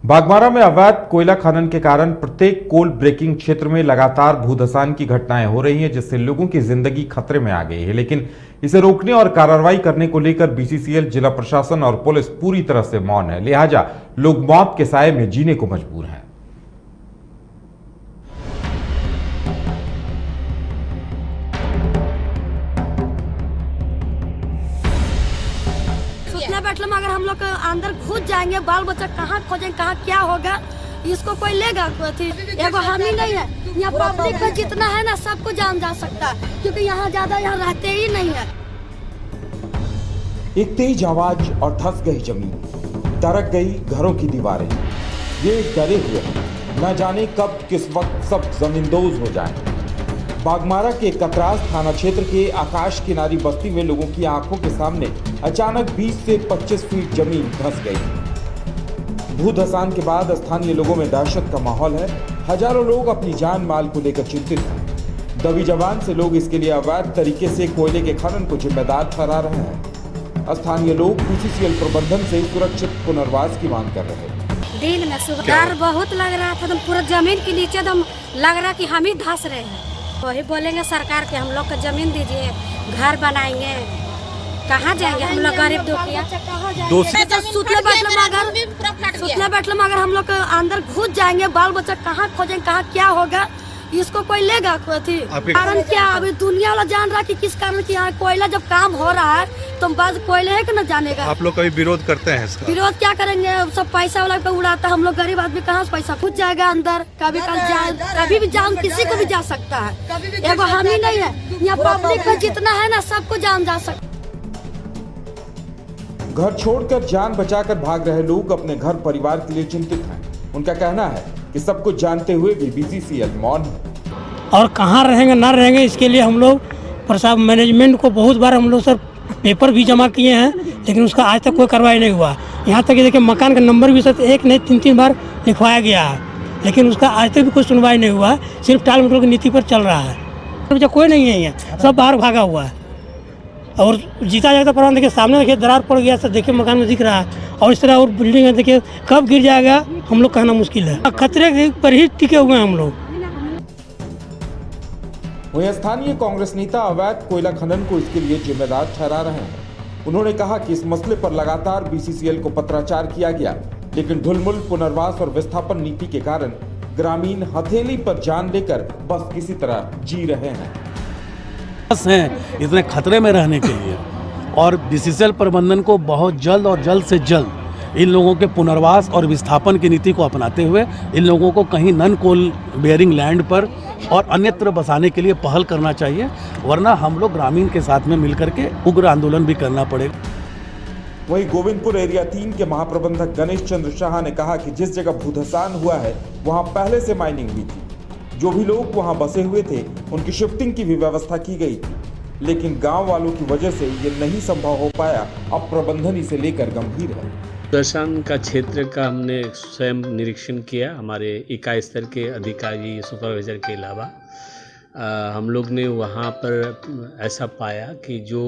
बागमारा में अवैध कोयला खनन के कारण प्रत्येक कोल ब्रेकिंग क्षेत्र में लगातार भूधसान की घटनाएं हो रही हैं, जिससे लोगों की जिंदगी खतरे में आ गई है। लेकिन इसे रोकने और कार्रवाई करने को लेकर बीसीसीएल, जिला प्रशासन और पुलिस पूरी तरह से मौन है। लिहाजा लोग मौत के साए में जीने को मजबूर हैं। बैठल में अगर हम लोग अंदर घुस जाएंगे, बाल बच्चा कहाँ खोजेंगे, कहाँ क्या होगा, इसको कोई लेगा? एगो हम ही नहीं है, यहाँ पब्लिक में जितना है ना सबको जान जा सकता है, क्योंकि यहाँ ज्यादा यहाँ रहते ही नहीं है। एक तेज आवाज और धस गई जमीन, दरक गई घरों की दीवारें। ये डरे हुए न जाने कब किस वक्त सब जमींदोज हो जाए। बागमारा के कतरास थाना क्षेत्र के आकाश किनारी बस्ती में लोगों की आंखों के सामने अचानक 20 से 25 फीट जमीन धंस गई। भूधसान के बाद स्थानीय लोगों में दहशत का माहौल है। हजारों लोग अपनी जान माल को लेकर चिंतित हैं। दबी जबान से लोग इसके लिए अवैध तरीके से कोयले के खनन को जिम्मेदार ठहरा रहे हैं। स्थानीय लोग बीसीसीएल प्रबंधन से सुरक्षित पुनर्वास की मांग कर रहे हैं। दिल में डर बहुत लग रहा था, पूरा जमीन के नीचे दम लग रहा कि हम ही धंस रहे हैं। वही बोलेंगे सरकार के हम लोग को जमीन दीजिए, घर बनाएंगे, कहाँ जाएंगे हम लोग गरीब दुखिया। सुतले बैठले में अगर हम लोग अंदर घुस जाएंगे, बाल बच्चा कहाँ खोजेंगे, कहाँ क्या होगा, इसको कोई लेगा? कारण क्या अभी दुनिया वाला जान रहा कि किस कारण की यहाँ कोयला जब काम हो रहा है तो बाद कोयले है कि न जानेगा। आप लोग कभी विरोध करते हैं इसका? विरोध क्या करेंगे, सब पैसा वाला पे उड़ाता है। हम लोग गरीब आदमी कहाँ से पैसा घुस जाएगा अंदर? कभी कभी भी जान किसी को भी जा सकता है। एगो हम ही नहीं है, यहाँ पब्लिक में जितना है ना सबको जान जा सकता है। घर छोड़कर जान बचाकर भाग रहे लोग अपने घर परिवार के लिए चिंतित हैं। उनका कहना है कि सब कुछ जानते हुए भी बीसीसीएल मौन है। और कहाँ रहेंगे ना रहेंगे, इसके लिए हम लोग प्रशासन मैनेजमेंट को बहुत बार हम लोग सर पेपर भी जमा किए हैं, लेकिन उसका आज तक कोई कार्रवाई नहीं हुआ। यहाँ तक कि देखिए मकान का नंबर भी सर एक नहीं 3-3 बार लिखवाया गया है, लेकिन उसका आज तक भी कोई सुनवाई नहीं हुआ। सिर्फ टाल मटोल की नीति पर चल रहा है। कोई नहीं है यहाँ, सब बाहर भागा हुआ है। और जीता जाता प्रबंध देखिए सामने देखिए दरार पड़ गया सर, देखिए मकान में दिख रहा है। और इस तरह और बिल्डिंग है, देखिए कब गिर जाएगा हम लोग कहना मुश्किल है। खतरे पर ही टिके हुए हैं हम लोग। वहीं स्थानीय कांग्रेस नेता अवैध कोयला खनन को इसके लिए जिम्मेदार ठहरा रहे हैं। उन्होंने कहा कि इस मसले पर लगातार बीसीसीएल को पत्राचार किया गया, लेकिन ढुलमुल पुनर्वास और विस्थापन नीति के कारण ग्रामीण हथेली पर जान लेकर बस किसी तरह जी रहे हैं इतने खतरे में रहने के लिए। और बीसीसीएल प्रबंधन को बहुत जल्द और जल्द से जल्द इन लोगों के पुनर्वास और विस्थापन की नीति को अपनाते हुए इन लोगों को कहीं नन कोल बेयरिंग लैंड पर और अन्यत्र बसाने के लिए पहल करना चाहिए, वरना हम लोग ग्रामीण के साथ में मिलकर के उग्र आंदोलन भी करना पड़ेगा। वहीं गोविंदपुर एरिया 3 के महाप्रबंधक गणेश चंद्र शाह ने कहा कि जिस जगह भूधसान हुआ है वहां पहले से माइनिंग हुई थी। जो भी लोग वहां बसे हुए थे उनकी शिफ्टिंग की भी व्यवस्था की गई थी, लेकिन गांव वालों की वजह से ये नहीं संभव हो पाया। अब प्रबंधन इसे लेकर गंभीर है। भूधसान का क्षेत्र का हमने स्वयं निरीक्षण किया, हमारे इकाई स्तर के अधिकारी सुपरवाइजर के अलावा। हम लोग ने वहाँ पर ऐसा पाया कि जो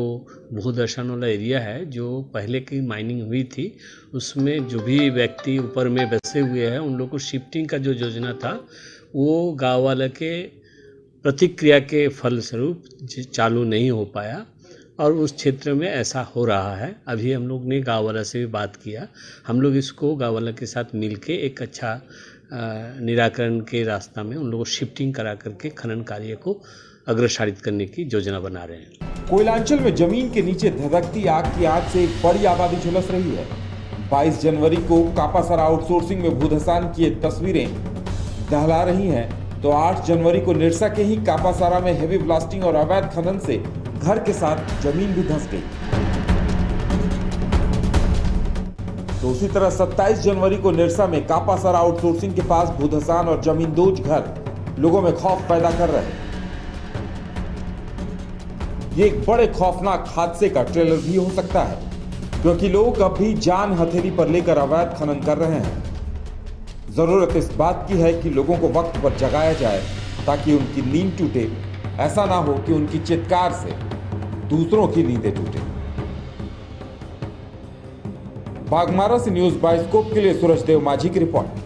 भूधसान वाला एरिया है, जो पहले की माइनिंग हुई थी, उसमें जो भी व्यक्ति ऊपर में बसे हुए हैं उन लोग को शिफ्टिंग का जो योजना था वो गाँव वाले के प्रतिक्रिया के फलस्वरूप चालू नहीं हो पाया और उस क्षेत्र में ऐसा हो रहा है। अभी हम लोग ने गाँव वाला से भी बात किया, हम लोग इसको गाँव वाला के साथ मिलके एक अच्छा निराकरण के रास्ता में उन लोगों को शिफ्टिंग करा करके खनन कार्य को अग्रसारित करने की योजना बना रहे हैं। कोयलांचल में जमीन के नीचे धधकती आग की आंच से एक बड़ी आबादी झुलस रही है। 22 जनवरी को कापासरा आउटसोर्सिंग में भूधसान की तस्वीरें दहला रही हैं, तो 8 जनवरी को निरसा के ही कापासारा में हेवी ब्लास्टिंग और अवैध खनन से घर के साथ जमीन भी धंस गई। तो उसी तरह 27 जनवरी को निरसा में कापासारा आउटसोर्सिंग के पास भूधसान और जमींदोज घर लोगों में खौफ पैदा कर रहे हैं। ये एक बड़े खौफनाक हादसे का ट्रेलर भी हो सकता है, क्योंकि लोग अब भी जान हथेली पर लेकर अवैध खनन कर रहे हैं। जरूरत इस बात की है कि लोगों को वक्त पर जगाया जाए ताकि उनकी नींद टूटे। ऐसा ना हो कि उनकी चित्कार से दूसरों की नींदें टूटे। बागमारा से न्यूज बाइस्कोप के लिए सूरज देव माझी की रिपोर्ट।